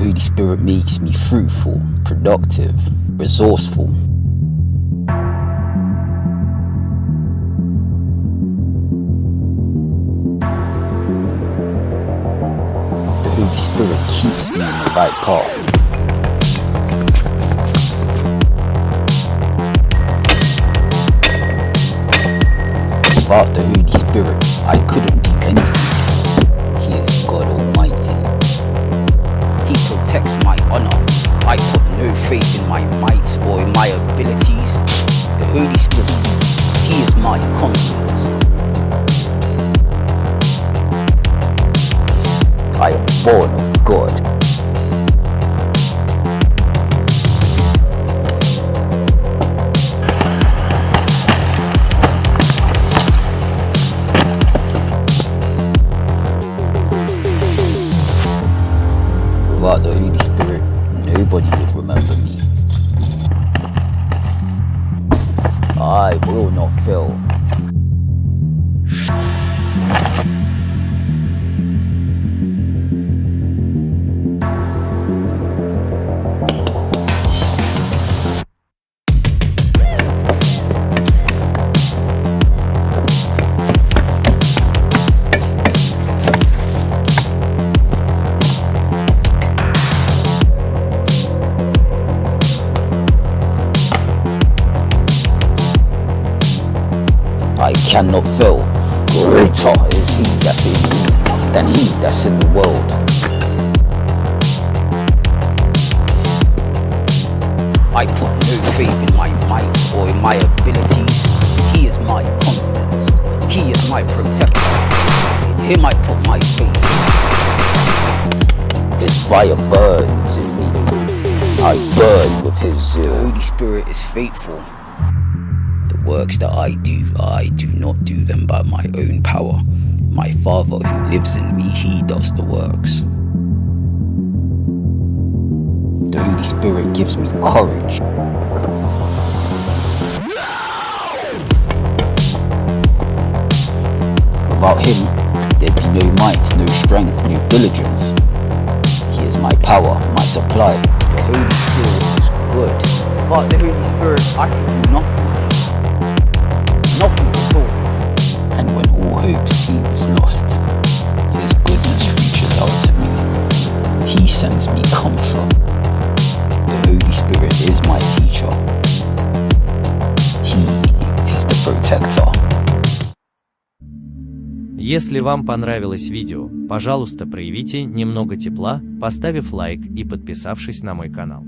Holy Spirit makes me fruitful, productive, resourceful. The Holy Spirit keeps me on the right path. Without the Holy Spirit, I couldn't do anything. He is God Almighty. He protects my honor. I put no faith in my might or in my abilities. The Holy Spirit, He is my confidence. I am born of God. Without the Holy Spirit, nobody would remember me. I will not fail. I cannot fail. Greater is He that's in me than he that's in the world. I put no faith in my might or in my abilities. He is my confidence. He is my protector. In Him I put my faith. His fire burns in me. I burn with His zeal. The Holy Spirit is faithful. Works that I do not do them by my own power. My Father who lives in me, He does the works. The Holy Spirit gives me courage. Without Him, there'd be no might, no strength, no diligence. He is my power, my supply. The Holy Spirit is good. Without the Holy Spirit, I could do nothing. Nothing at all. And when all hope seems lost, His goodness reaches out to me. He sends me comfort. The Holy Spirit is my teacher. He is the protector. Если вам понравилось видео, пожалуйста, проявите немного тепла, поставив лайк и подписавшись на мой канал.